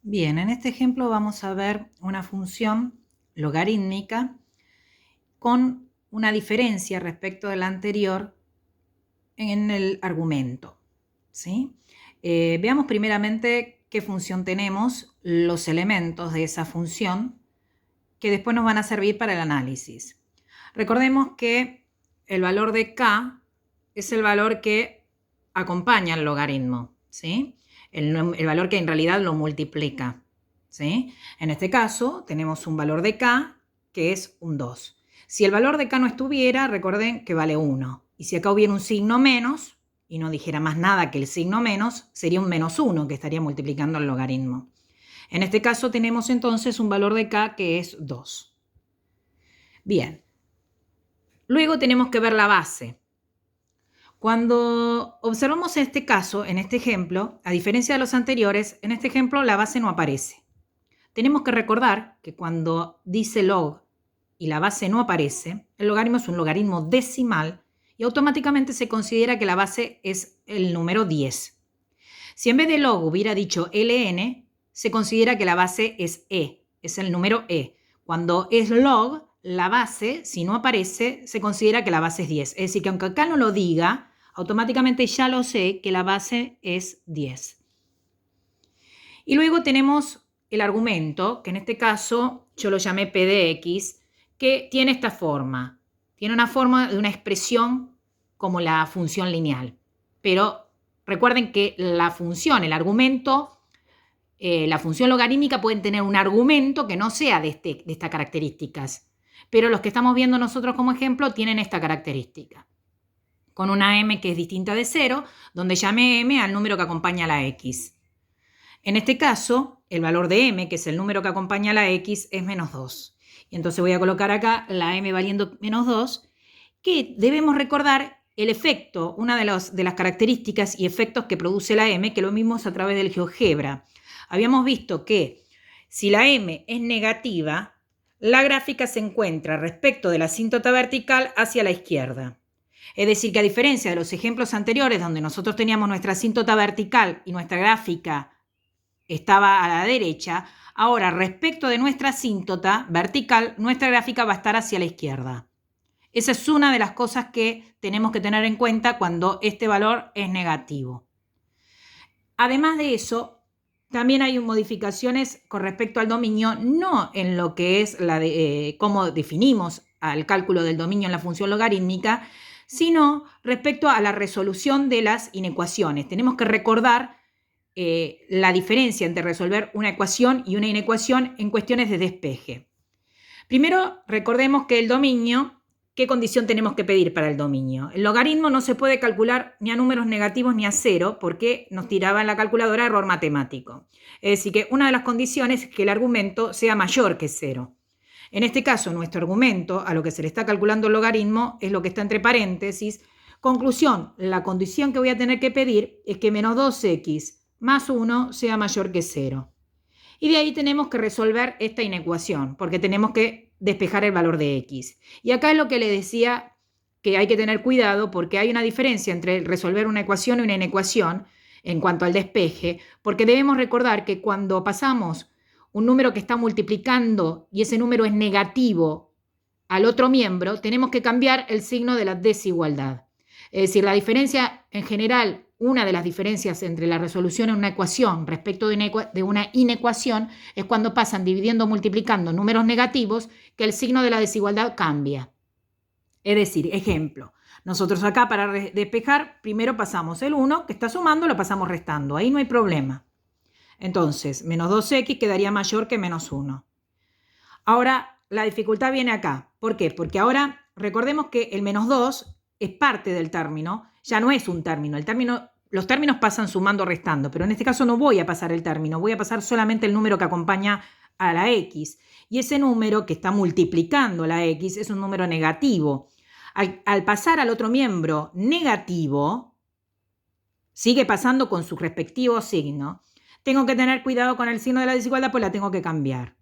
Bien, en este ejemplo vamos a ver una función logarítmica con una diferencia respecto de la anterior en el argumento, ¿sí? Veamos primeramente qué función tenemos, los elementos de esa función que después nos van a servir para el análisis. Recordemos que el valor de k es el valor que acompaña al logaritmo, ¿sí? El valor que en realidad lo multiplica, ¿sí? En este caso tenemos un valor de k que es un 2. Si el valor de k no estuviera, recuerden que vale 1. Y si acá hubiera un signo menos y no dijera más nada que el signo menos, sería un menos 1 que estaría multiplicando el logaritmo. En este caso tenemos entonces un valor de k que es 2. Bien, luego tenemos que ver la base. Cuando observamos este caso, en este ejemplo, a diferencia de los anteriores, en este ejemplo la base no aparece. Tenemos que recordar que cuando dice log y la base no aparece, el logaritmo es un logaritmo decimal y automáticamente se considera que la base es el número 10. Si en vez de log hubiera dicho ln, se considera que la base es e, es el número e. Cuando es log, la base, si no aparece, se considera que la base es 10. Es decir, que aunque acá no lo diga, automáticamente ya lo sé que la base es 10. Y luego tenemos el argumento, que en este caso yo lo llamé p de x, que tiene esta forma. Tiene una forma de una expresión como la función lineal. Pero recuerden que la función, el argumento, la función logarítmica pueden tener un argumento que no sea de estas características. Pero los que estamos viendo nosotros como ejemplo tienen esta característica. Con una m que es distinta de 0, donde llame m al número que acompaña a la x. En este caso, el valor de m, que es el número que acompaña a la x, es menos 2. Y entonces voy a colocar acá la m valiendo menos 2, que debemos recordar el efecto, una de las características y efectos que produce la m, que lo vimos a través del GeoGebra. Habíamos visto que si la m es negativa, la gráfica se encuentra respecto de la asíntota vertical hacia la izquierda. Es decir, que a diferencia de los ejemplos anteriores donde nosotros teníamos nuestra asíntota vertical y nuestra gráfica estaba a la derecha, ahora respecto de nuestra asíntota vertical, nuestra gráfica va a estar hacia la izquierda. Esa es una de las cosas que tenemos que tener en cuenta cuando este valor es negativo. Además de eso, también hay modificaciones con respecto al dominio, no en lo que es cómo definimos al cálculo del dominio en la función logarítmica, sino respecto a la resolución de las inecuaciones. Tenemos que recordar la diferencia entre resolver una ecuación y una inecuación en cuestiones de despeje. Primero, recordemos que el dominio, ¿qué condición tenemos que pedir para el dominio? El logaritmo no se puede calcular ni a números negativos ni a 0 porque nos tiraba en la calculadora error matemático. Es decir, que una de las condiciones es que el argumento sea mayor que 0. En este caso, nuestro argumento, a lo que se le está calculando el logaritmo, es lo que está entre paréntesis. Conclusión, la condición que voy a tener que pedir es que menos 2x más 1 sea mayor que 0. Y de ahí tenemos que resolver esta inecuación, porque tenemos que despejar el valor de x. Y acá es lo que le decía que hay que tener cuidado, porque hay una diferencia entre resolver una ecuación y una inecuación en cuanto al despeje, porque debemos recordar que cuando pasamos un número que está multiplicando y ese número es negativo al otro miembro, tenemos que cambiar el signo de la desigualdad. Es decir, la diferencia en general, una de las diferencias entre la resolución en una ecuación respecto de una inecuación es cuando pasan dividiendo o multiplicando números negativos que el signo de la desigualdad cambia. Es decir, ejemplo, nosotros acá para despejar primero pasamos el 1 que está sumando, lo pasamos restando, ahí no hay problema. Entonces, menos 2x quedaría mayor que menos 1. Ahora, la dificultad viene acá. ¿Por qué? Porque ahora recordemos que el menos 2 es parte del término, ya no es un término. Los términos pasan sumando o restando, pero en este caso no voy a pasar el término, voy a pasar solamente el número que acompaña a la x. Y ese número que está multiplicando la x es un número negativo. Al pasar al otro miembro negativo, sigue pasando con su respectivo signo. Tengo que tener cuidado con el signo de la desigualdad, pues la tengo que cambiar.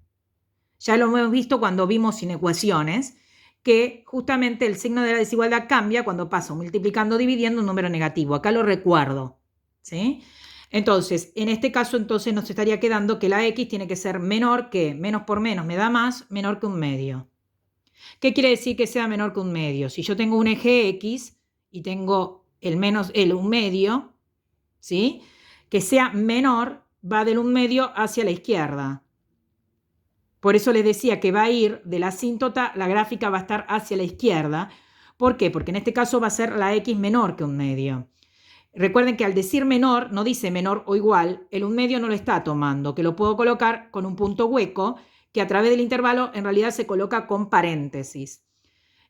Ya lo hemos visto cuando vimos inecuaciones, que justamente el signo de la desigualdad cambia cuando paso multiplicando o dividiendo un número negativo. Acá lo recuerdo, ¿sí? Entonces, en este caso, entonces nos estaría quedando que la x tiene que ser menor que, menos por menos me da más, menor que un medio. ¿Qué quiere decir que sea menor que un medio? Si yo tengo un eje x y tengo un medio, ¿sí? Que sea menor, va del un medio hacia la izquierda. Por eso les decía que va a ir de la asíntota, la gráfica va a estar hacia la izquierda. ¿Por qué? Porque en este caso va a ser la x menor que un medio. Recuerden que al decir menor, no dice menor o igual, el un medio no lo está tomando, que lo puedo colocar con un punto hueco, que a través del intervalo en realidad se coloca con paréntesis.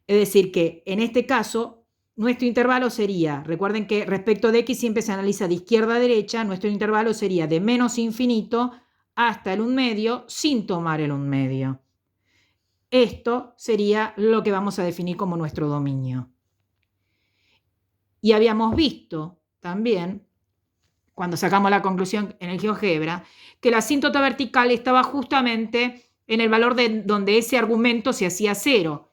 Es decir, que en este caso, nuestro intervalo sería, recuerden que respecto de x siempre se analiza de izquierda a derecha, nuestro intervalo sería de menos infinito hasta el un medio sin tomar el un medio. Esto sería lo que vamos a definir como nuestro dominio. Y habíamos visto también, cuando sacamos la conclusión en el GeoGebra, que la asíntota vertical estaba justamente en el valor de donde ese argumento se hacía cero.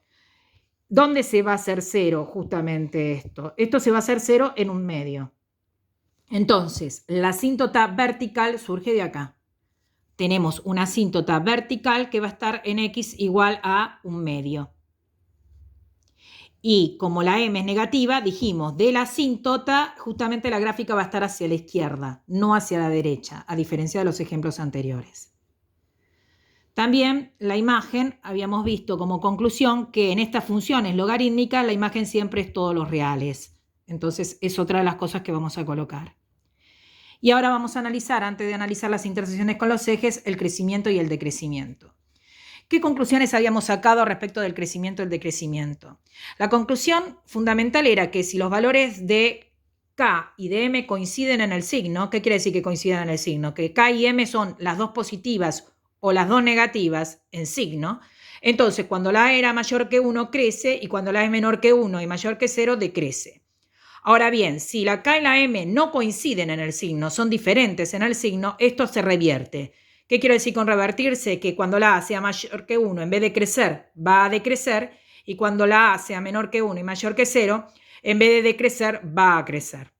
¿Dónde se va a hacer cero justamente esto? Esto se va a hacer cero en un medio. Entonces, la asíntota vertical surge de acá. Tenemos una asíntota vertical que va a estar en x igual a un medio. Y como la m es negativa, dijimos, de la asíntota, justamente la gráfica va a estar hacia la izquierda, no hacia la derecha, a diferencia de los ejemplos anteriores. También la imagen, habíamos visto como conclusión que en estas funciones logarítmicas la imagen siempre es todos los reales. Entonces es otra de las cosas que vamos a colocar. Y ahora vamos a analizar, antes de analizar las intersecciones con los ejes, el crecimiento y el decrecimiento. ¿Qué conclusiones habíamos sacado respecto del crecimiento y el decrecimiento? La conclusión fundamental era que si los valores de K y de M coinciden en el signo, ¿qué quiere decir que coinciden en el signo? Que K y M son las dos positivas o las dos negativas en signo. Entonces, cuando la A era mayor que 1, crece, y cuando la A es menor que 1 y mayor que 0, decrece. Ahora bien, si la K y la M no coinciden en el signo, son diferentes en el signo, esto se revierte. ¿Qué quiero decir con revertirse? Que cuando la A sea mayor que 1, en vez de crecer, va a decrecer, y cuando la A sea menor que 1 y mayor que 0, en vez de decrecer, va a crecer.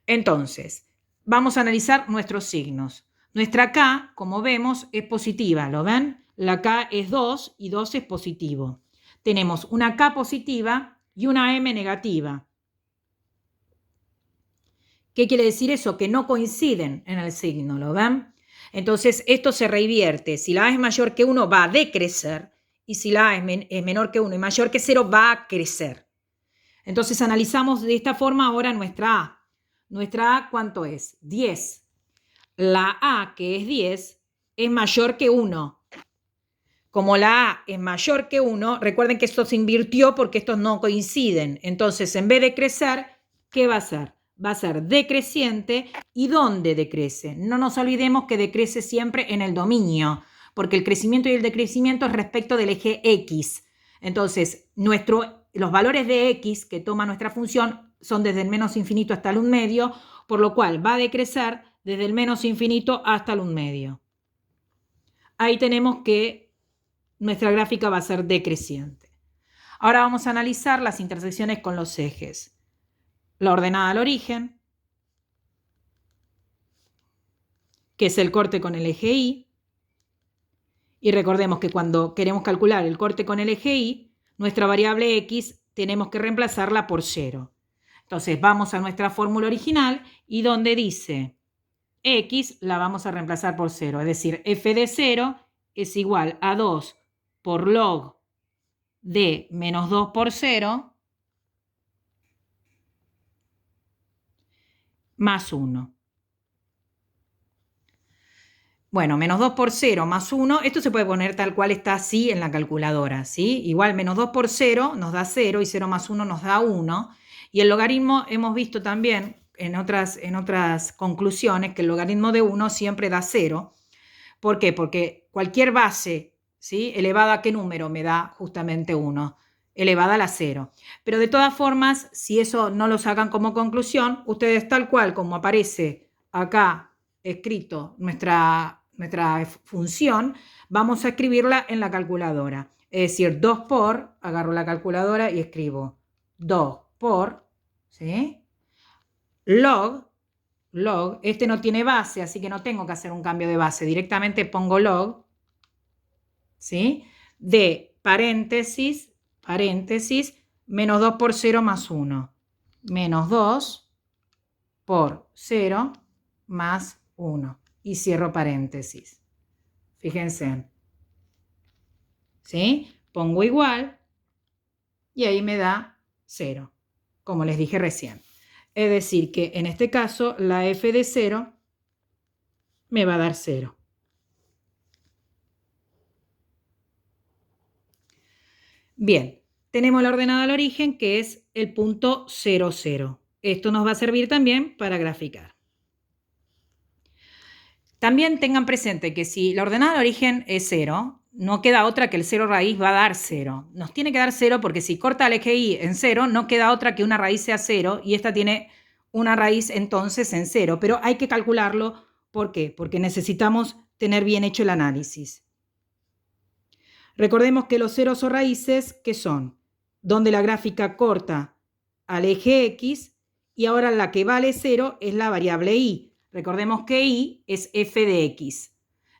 Entonces, vamos a analizar nuestros signos. Nuestra K, como vemos, es positiva, ¿lo ven? La K es 2 y 2 es positivo. Tenemos una K positiva y una M negativa. ¿Qué quiere decir eso? Que no coinciden en el signo, ¿lo ven? Entonces, esto se revierte. Si la A es mayor que 1, va a decrecer. Y si la A es menor que 1 y mayor que 0, va a crecer. Entonces, analizamos de esta forma ahora nuestra A. Nuestra A, ¿cuánto es? 10. La A, que es 10, es mayor que 1. Como la A es mayor que 1, recuerden que esto se invirtió porque estos no coinciden. Entonces, en vez de crecer, ¿qué va a hacer? Va a ser decreciente. ¿Y dónde decrece? No nos olvidemos que decrece siempre en el dominio, porque el crecimiento y el decrecimiento es respecto del eje X. Entonces, los valores de X que toma nuestra función son desde el menos infinito hasta el un medio, por lo cual va a decrecer desde el menos infinito hasta el un medio. Ahí tenemos que nuestra gráfica va a ser decreciente. Ahora vamos a analizar las intersecciones con los ejes. La ordenada al origen, que es el corte con el eje Y. Y recordemos que cuando queremos calcular el corte con el eje Y, nuestra variable X tenemos que reemplazarla por 0. Entonces vamos a nuestra fórmula original y donde dice X la vamos a reemplazar por 0. Es decir, f de 0 es igual a 2 por log de menos 2 por 0 más 1. Bueno, menos 2 por 0 más 1, esto se puede poner tal cual está así en la calculadora, ¿sí? Igual menos 2 por 0 nos da 0 y 0 más 1 nos da 1. Y el logaritmo hemos visto también en otras conclusiones que el logaritmo de 1 siempre da 0. ¿Por qué? Porque cualquier base, ¿sí?, elevada a qué número me da justamente 1, elevada a la 0. Pero de todas formas, si eso no lo sacan como conclusión, ustedes tal cual como aparece acá escrito nuestra función, vamos a escribirla en la calculadora. Es decir, 2 por, agarro la calculadora y escribo 2 por, ¿sí?, log log, este no tiene base, así que no tengo que hacer un cambio de base, directamente pongo log, ¿sí? De paréntesis, menos 2 por 0 más 1, menos 2 por 0 más 1, y cierro paréntesis. Fíjense, ¿sí? Pongo igual y ahí me da 0, como les dije recién. Es decir, que en este caso la f de 0 me va a dar 0. Bien, tenemos la ordenada al origen, que es el punto 0, 0. Esto nos va a servir también para graficar. También tengan presente que si la ordenada al origen es 0, no queda otra que el 0 raíz va a dar 0. Nos tiene que dar 0 porque si corta el eje y en 0, no queda otra que una raíz sea 0 y esta tiene una raíz entonces en 0. Pero hay que calcularlo. ¿Por qué? Porque necesitamos tener bien hecho el análisis. Recordemos que los ceros o raíces, ¿qué son? Donde la gráfica corta al eje X y ahora la que vale 0 es la variable Y. Recordemos que Y es f de X.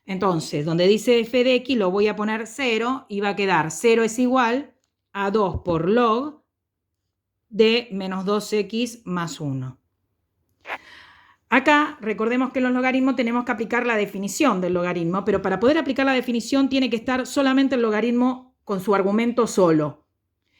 Entonces, donde dice f de X lo voy a poner 0 y va a quedar 0 es igual a 2 por log de menos 2x más 1. Acá recordemos que en los logaritmos tenemos que aplicar la definición del logaritmo, pero para poder aplicar la definición tiene que estar solamente el logaritmo con su argumento solo.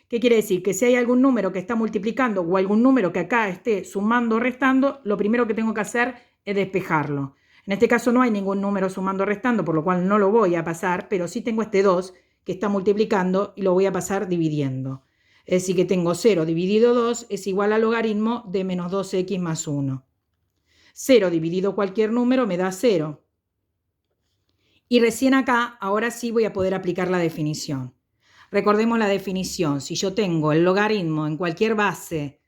¿Qué quiere decir? Que si hay algún número que está multiplicando o algún número que acá esté sumando o restando, lo primero que tengo que hacer es despejarlo. En este caso no hay ningún número sumando o restando, por lo cual no lo voy a pasar, pero sí tengo este 2 que está multiplicando y lo voy a pasar dividiendo. Es decir, que tengo 0 dividido 2 es igual al logaritmo de menos 2x más 1. 0 dividido cualquier número me da 0. Y recién acá, ahora sí voy a poder aplicar la definición. Recordemos la definición. Si yo tengo el logaritmo en cualquier base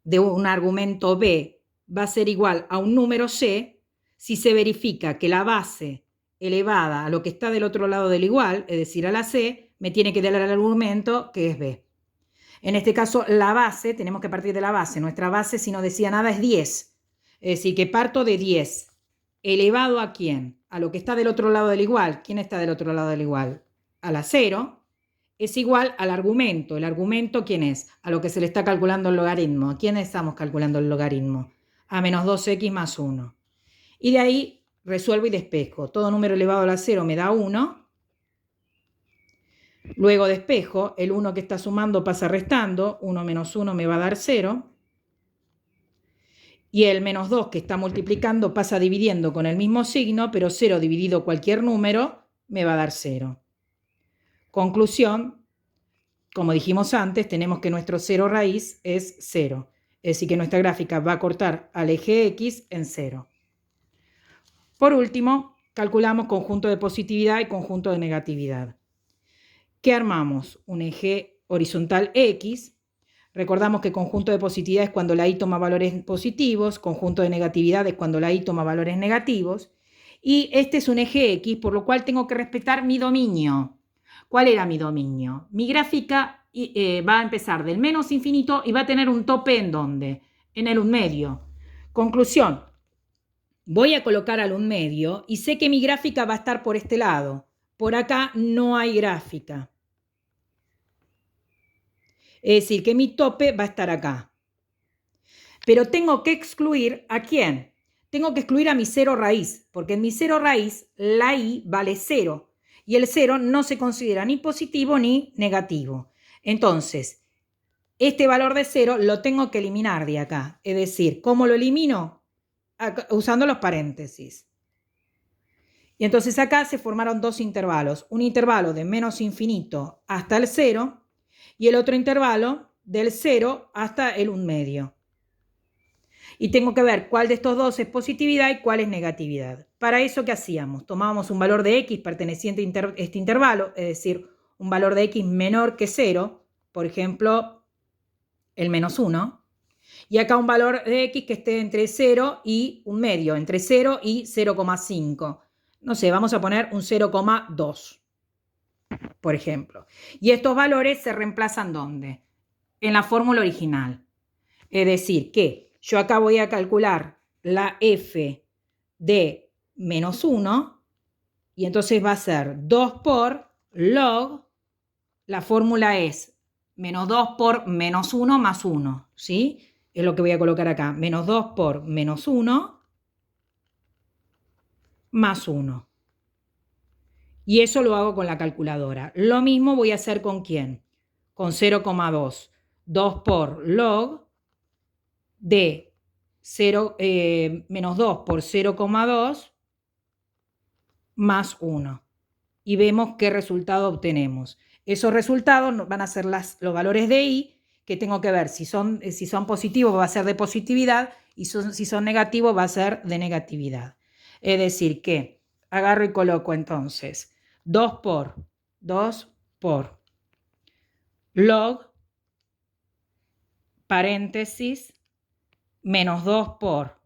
de un argumento b va a ser igual a un número c, si se verifica que la base elevada a lo que está del otro lado del igual, es decir, a la c, me tiene que dar el argumento que es b. En este caso, la base, tenemos que partir de la base. Nuestra base, si no decía nada, es 10. Es decir, que parto de 10. ¿Elevado a quién? A lo que está del otro lado del igual. ¿Quién está del otro lado del igual? A la 0. Es igual al argumento. ¿El argumento quién es? A lo que se le está calculando el logaritmo. ¿A quién estamos calculando el logaritmo? A menos 2x más 1. Y de ahí resuelvo y despejo. Todo número elevado a la 0 me da 1. Luego despejo. El 1 que está sumando pasa restando. 1 menos 1 me va a dar 0. Y el menos 2 que está multiplicando pasa dividiendo con el mismo signo, pero 0 dividido cualquier número me va a dar 0. Conclusión, como dijimos antes, tenemos que nuestro 0 raíz es 0. Es decir, que nuestra gráfica va a cortar al eje X en 0. Por último, calculamos conjunto de positividad y conjunto de negatividad. ¿Qué armamos? Un eje horizontal X. Recordamos que conjunto de positividad es cuando la y toma valores positivos, conjunto de negatividad es cuando la y toma valores negativos. Y este es un eje X, por lo cual tengo que respetar mi dominio. ¿Cuál era mi dominio? Mi gráfica va a empezar del menos infinito y va a tener un tope ¿en dónde? En el 1 medio. Conclusión. Voy a colocar al 1 medio y sé que mi gráfica va a estar por este lado. Por acá no hay gráfica. Es decir, que mi tope va a estar acá. Pero tengo que excluir ¿a quién? Tengo que excluir a mi 0 raíz, porque en mi 0 raíz la y vale 0 y el 0 no se considera ni positivo ni negativo. Entonces, este valor de 0 lo tengo que eliminar de acá. Es decir, ¿cómo lo elimino? Acá, usando los paréntesis. Y entonces acá se formaron dos intervalos. Un intervalo de menos infinito hasta el 0 y el otro intervalo del 0 hasta el 1 medio. Y tengo que ver cuál de estos dos es positividad y cuál es negatividad. Para eso, ¿qué hacíamos? Tomábamos un valor de x perteneciente a este intervalo, es decir, un valor de x menor que 0, por ejemplo, el menos 1. Y acá un valor de x que esté entre 0 y 1 medio, entre 0 y 0,5. No sé, vamos a poner un 0,2, por ejemplo. Y estos valores se reemplazan ¿dónde? En la fórmula original. Es decir, que yo acá voy a calcular la f de menos 1, y entonces va a ser 2 por log, la fórmula es menos 2 por menos 1 más 1, ¿sí? Es lo que voy a colocar acá, menos 2 por menos 1 más 1. Y eso lo hago con la calculadora. Lo mismo voy a hacer con ¿quién? Con 0,2. 2 por log de menos 2 por 0,2 más 1. Y vemos qué resultado obtenemos. Esos resultados van a ser los valores de i, que tengo que ver si son positivos va a ser de positividad y si son negativos va a ser de negatividad. Es decir que agarro y coloco entonces 2 por log, paréntesis, menos 2 por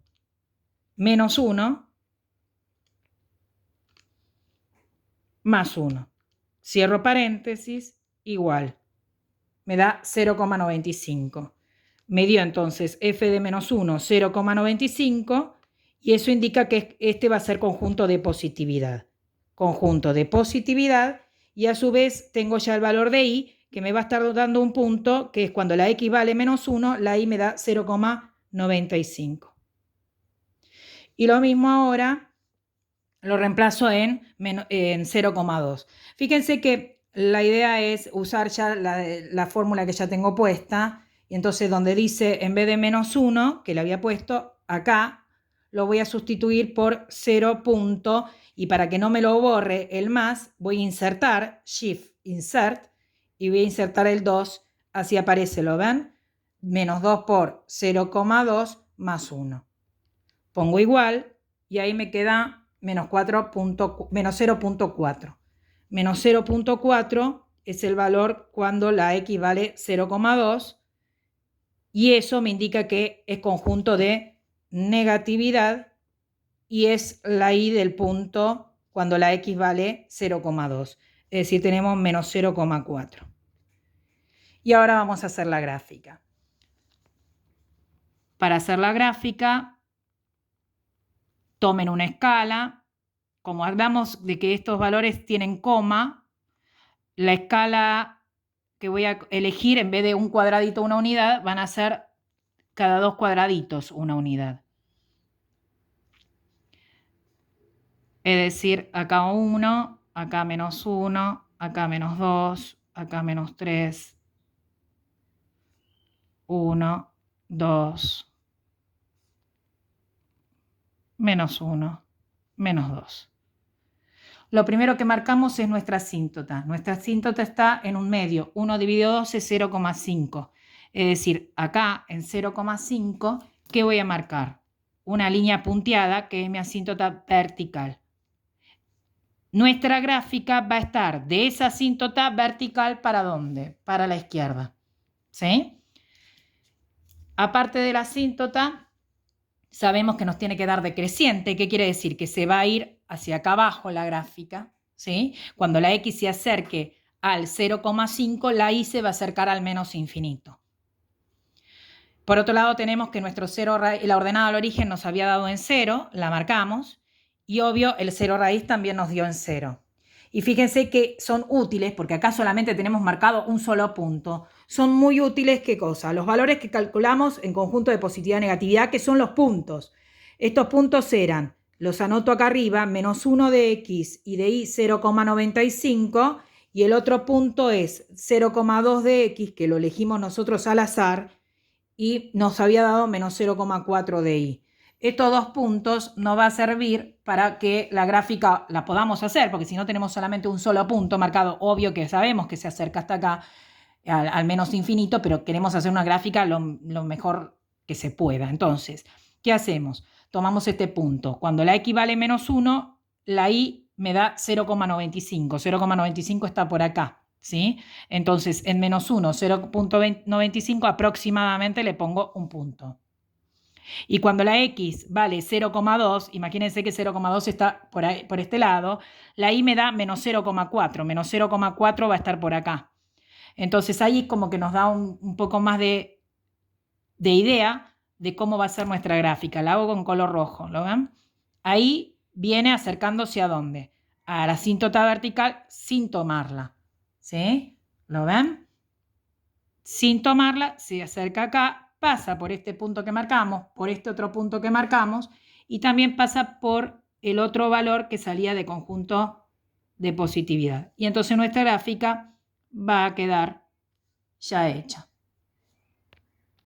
menos 1 más 1. Cierro paréntesis, igual. Me da 0,95. Me dio entonces f de menos 1, 0,95, y eso indica que este va a ser conjunto de positividad. Conjunto de positividad, y a su vez tengo ya el valor de i, que me va a estar dando un punto, que es cuando la x vale menos 1, la i me da 0,95. Y lo mismo ahora lo reemplazo en 0,2. Fíjense que la idea es usar ya la fórmula que ya tengo puesta, y entonces donde dice en vez de menos 1, que le había puesto acá, lo voy a sustituir por 0 punto, y para que no me lo borre el más, voy a insertar, Shift, Insert, y voy a insertar el 2, así aparece, ¿lo ven? Menos 2 por 0,2 más 1. Pongo igual, y ahí me queda menos 0,4. Menos 0,4 es el valor cuando la x vale 0,2, y eso me indica que es conjunto de negatividad y es la i del punto cuando la x vale 0,2. Es decir, tenemos menos 0,4. Y ahora vamos a hacer la gráfica. Para hacer la gráfica, tomen una escala. Como hablamos de que estos valores tienen coma, la escala que voy a elegir, en vez de un cuadradito una unidad, van a ser cada 2 cuadraditos una unidad. Es decir, acá 1, acá menos 1, acá menos 2, acá menos 3, 1, 2, menos 1, menos 2. Lo primero que marcamos es nuestra asíntota. Nuestra asíntota está en un medio. 1 dividido 2 es 0,5. Es decir, acá en 0,5, ¿qué voy a marcar? Una línea punteada que es mi asíntota vertical. Nuestra gráfica va a estar de esa asíntota vertical ¿para dónde? Para la izquierda. ¿Sí? Aparte de la asíntota, sabemos que nos tiene que dar decreciente. ¿Qué quiere decir? Que se va a ir hacia acá abajo la gráfica, ¿sí? Cuando la x se acerque al 0,5, la y se va a acercar al menos infinito. Por otro lado, tenemos que nuestro la ordenada al origen nos había dado en 0, la marcamos, y obvio, el 0 raíz también nos dio en 0. Y fíjense que son útiles, porque acá solamente tenemos marcado un solo punto. Son muy útiles, ¿qué cosa? Los valores que calculamos en conjunto de positividad y negatividad, que son los puntos. Estos puntos eran, los anoto acá arriba, menos 1 de x y de y 0,95, y el otro punto es 0,2 de x, que lo elegimos nosotros al azar, y nos había dado menos 0,4 de y. Estos dos puntos nos va a servir para que la gráfica la podamos hacer, porque si no tenemos solamente un solo punto marcado, obvio que sabemos que se acerca hasta acá al menos infinito, pero queremos hacer una gráfica lo mejor que se pueda. Entonces, ¿qué hacemos? Tomamos este punto. Cuando la x vale menos 1, la y me da 0,95. 0,95 está por acá, ¿sí? Entonces, en menos 1, 0,95 aproximadamente le pongo un punto. Y cuando la x vale 0,2, imagínense que 0,2 está por este lado, la y me da menos 0,4. Menos 0,4 va a estar por acá. Entonces ahí como que nos da un poco más de idea de cómo va a ser nuestra gráfica. La hago con color rojo, ¿lo ven? Ahí viene acercándose a dónde? A la asíntota vertical sin tomarla, ¿sí? ¿Lo ven? Sin tomarla, se acerca acá, pasa por este punto que marcamos, por este otro punto que marcamos, y también pasa por el otro valor que salía de conjunto de positividad. Y entonces nuestra gráfica va a quedar ya hecha.